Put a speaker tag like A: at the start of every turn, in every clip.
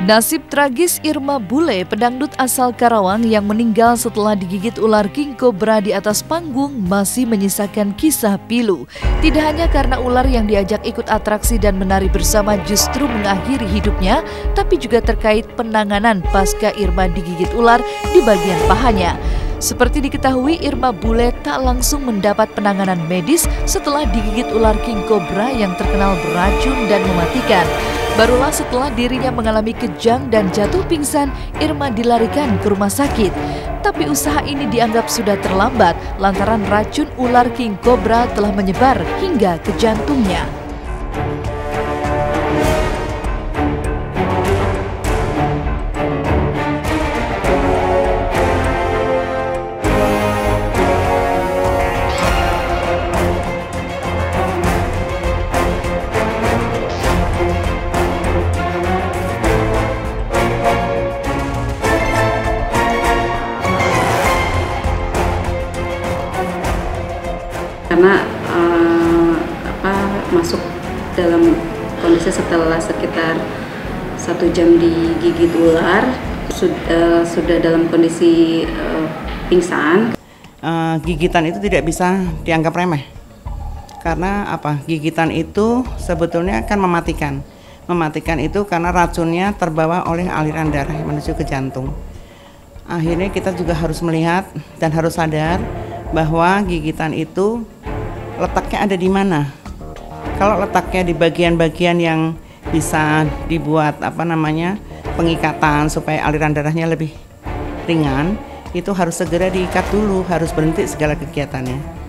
A: Nasib tragis Irma Bule, pedangdut asal Karawang yang meninggal setelah digigit ular king cobra di atas panggung masih menyisakan kisah pilu. Tidak hanya karena ular yang diajak ikut atraksi dan menari bersama justru mengakhiri hidupnya, tapi juga terkait penanganan pasca Irma digigit ular di bagian pahanya. Seperti diketahui, Irma Bule tak langsung mendapat penanganan medis setelah digigit ular king cobra yang terkenal beracun dan mematikan. Barulah setelah dirinya mengalami kejang dan jatuh pingsan, Irma dilarikan ke rumah sakit. Tapi usaha ini dianggap sudah terlambat lantaran racun ular king cobra telah menyebar hingga ke jantungnya.
B: Karena masuk dalam kondisi setelah sekitar 1 jam digigit ular, sudah dalam kondisi pingsan.
C: Gigitan itu tidak bisa dianggap remeh, karena gigitan itu sebetulnya kan mematikan. Mematikan itu karena racunnya terbawa oleh aliran darah menuju ke jantung. Akhirnya kita juga harus melihat dan harus sadar bahwa gigitan itu letaknya ada di mana. Kalau letaknya di bagian-bagian yang bisa dibuat pengikatan supaya aliran darahnya lebih ringan, itu harus segera diikat dulu, harus berhenti segala kegiatannya.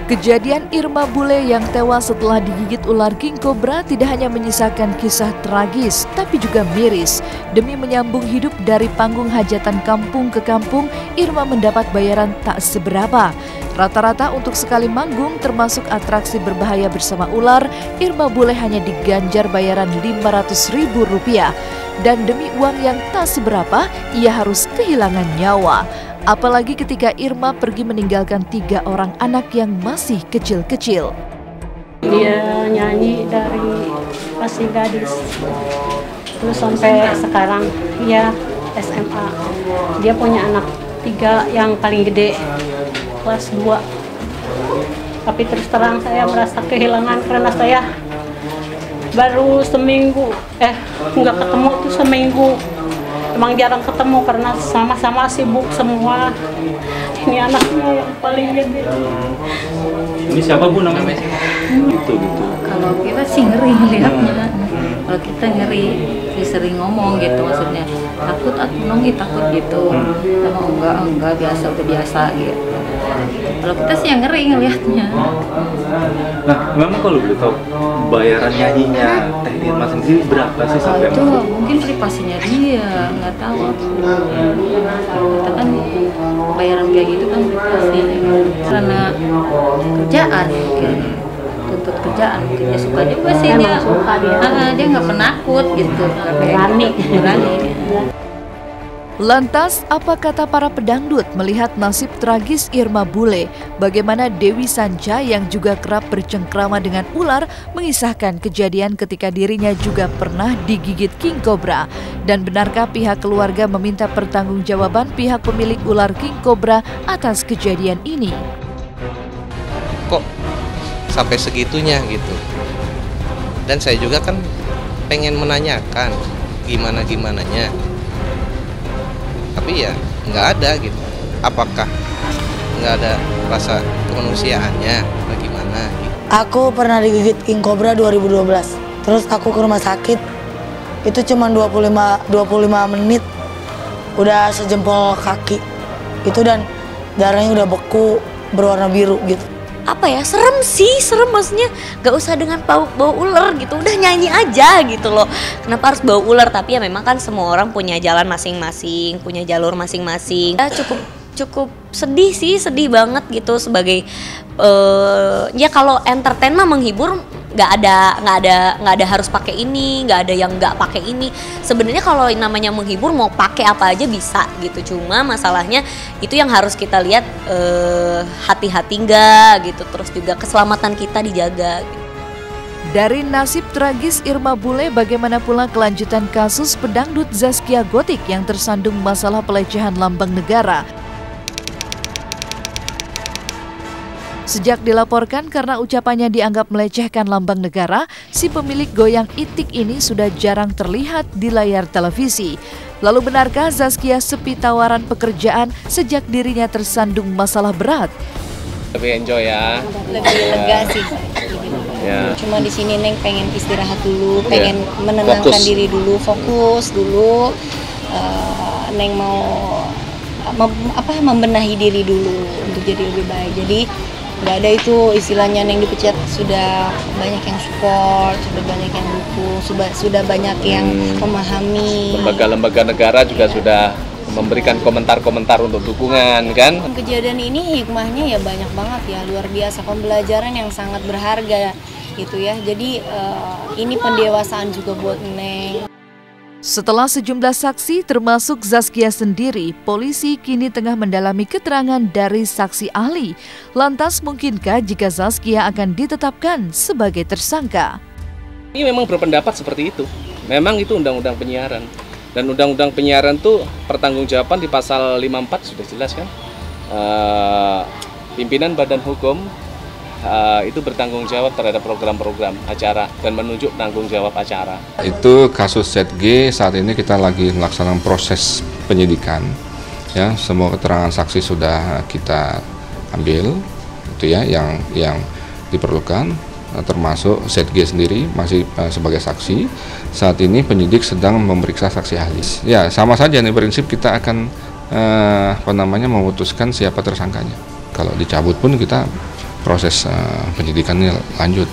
A: Kejadian Irma Bule yang tewas setelah digigit ular king cobra tidak hanya menyisakan kisah tragis, tapi juga miris. Demi menyambung hidup dari panggung hajatan kampung ke kampung, Irma mendapat bayaran tak seberapa. Rata-rata untuk sekali manggung termasuk atraksi berbahaya bersama ular, Irma Bule hanya diganjar bayaran Rp500.000. Dan demi uang yang tak seberapa, ia harus kehilangan nyawa. Apalagi ketika Irma pergi meninggalkan 3 orang anak yang masih kecil-kecil.
D: Dia nyanyi dari masih gadis, terus sampai sekarang dia SMA. Dia punya anak 3 yang paling gede, kelas 2. Tapi terus terang saya merasa kehilangan karena saya baru seminggu, nggak ketemu tuh seminggu. Emang jarang ketemu karena sama-sama sibuk semua. Ini anaknya yang paling gede.
E: Ini siapa Bu namanya? Gitu.
B: Kalau kita sih ngeri lihatnya. Kalau kita ngeri, sering ngomong gitu, maksudnya takut takut gitu. Sama enggak udah biasa gitu. Kalau kita sih yang ngeri ngelihatnya.
E: Nah, memang kalau boleh tahu bayaran nyanyinya Teh Irma sendiri berapa sih sampai?
B: Itu mungkin privasinya dia, nggak tahu. Kita kan bayaran kayak gitu kan privasi karena kerjaan mungkin. Tuntut kerjaan mungkin dia suka juga sih. Dia nggak penakut gitu, berani.
A: Lantas, apa kata para pedangdut melihat nasib tragis Irma Bule? Bagaimana Dewi Sanca yang juga kerap bercengkrama dengan ular mengisahkan kejadian ketika dirinya juga pernah digigit king cobra? Dan benarkah pihak keluarga meminta pertanggungjawaban pihak pemilik ular king cobra atas kejadian ini?
F: Kok sampai segitunya gitu? Dan saya juga kan pengen menanyakan gimana-gimananya. Tapi ya nggak ada gitu. Apakah nggak ada rasa kemanusiaannya bagaimana gitu.
G: Aku pernah digigit king cobra 2012. Terus aku ke rumah sakit. Itu cuma 25 menit. Udah sejempol kaki. Itu dan darahnya udah beku berwarna biru gitu.
H: Apa ya, serem maksudnya gak usah dengan bau ular gitu, udah nyanyi aja gitu loh. Kenapa harus bau ular? Tapi ya memang kan semua orang punya jalan masing-masing, punya jalur masing-masing. Ya cukup sedih sih, sedih banget gitu sebagai ya kalau entertainment menghibur nggak ada harus pakai ini, nggak ada yang nggak pakai ini. Sebenarnya kalau namanya menghibur mau pakai apa aja bisa gitu. Cuma masalahnya itu yang harus kita lihat, hati-hati nggak gitu. Terus juga keselamatan kita dijaga gitu.
A: Dari nasib tragis Irma Bule, bagaimana pula kelanjutan kasus pedangdut Zaskia Gotik yang tersandung masalah pelecehan lambang negara? Sejak dilaporkan karena ucapannya dianggap melecehkan lambang negara, si pemilik goyang itik ini sudah jarang terlihat di layar televisi. Lalu benarkah Zaskia sepi tawaran pekerjaan sejak dirinya tersandung masalah berat?
I: Lebih enjoy ya.
B: Lebih lega sih.
I: Ya.
B: Cuma di sini Neng pengen istirahat dulu, pengen menenangkan diri dulu, fokus dulu. Neng mau membenahi diri dulu untuk jadi lebih baik. Jadi nggak ada itu istilahnya Neng dipecat, sudah banyak yang support, sudah banyak yang dukung, sudah banyak yang memahami.
I: Lembaga-lembaga negara juga sudah memberikan komentar-komentar untuk dukungan kan.
B: Kejadian ini hikmahnya ya banyak banget ya, luar biasa, pembelajaran yang sangat berharga gitu ya. Jadi ini pendewasaan juga buat Neng.
A: Setelah sejumlah saksi termasuk Zaskia sendiri, polisi kini tengah mendalami keterangan dari saksi ahli. Lantas mungkinkah jika Zaskia akan ditetapkan sebagai tersangka?
I: Ini memang berpendapat seperti itu. Memang itu undang-undang penyiaran. Dan undang-undang penyiaran itu pertanggungjawaban di pasal 54 sudah jelas kan. Pimpinan badan hukum itu bertanggung jawab terhadap program-program acara dan menunjuk tanggung jawab acara.
J: Itu kasus ZG saat ini kita lagi melaksanakan proses penyidikan. Ya, semua keterangan saksi sudah kita ambil, itu ya yang diperlukan, termasuk ZG sendiri masih sebagai saksi. Saat ini penyidik sedang memeriksa saksi ahli. Ya, sama saja nih prinsip kita akan memutuskan siapa tersangkanya. Kalau dicabut pun kita proses penyidikannya lanjut.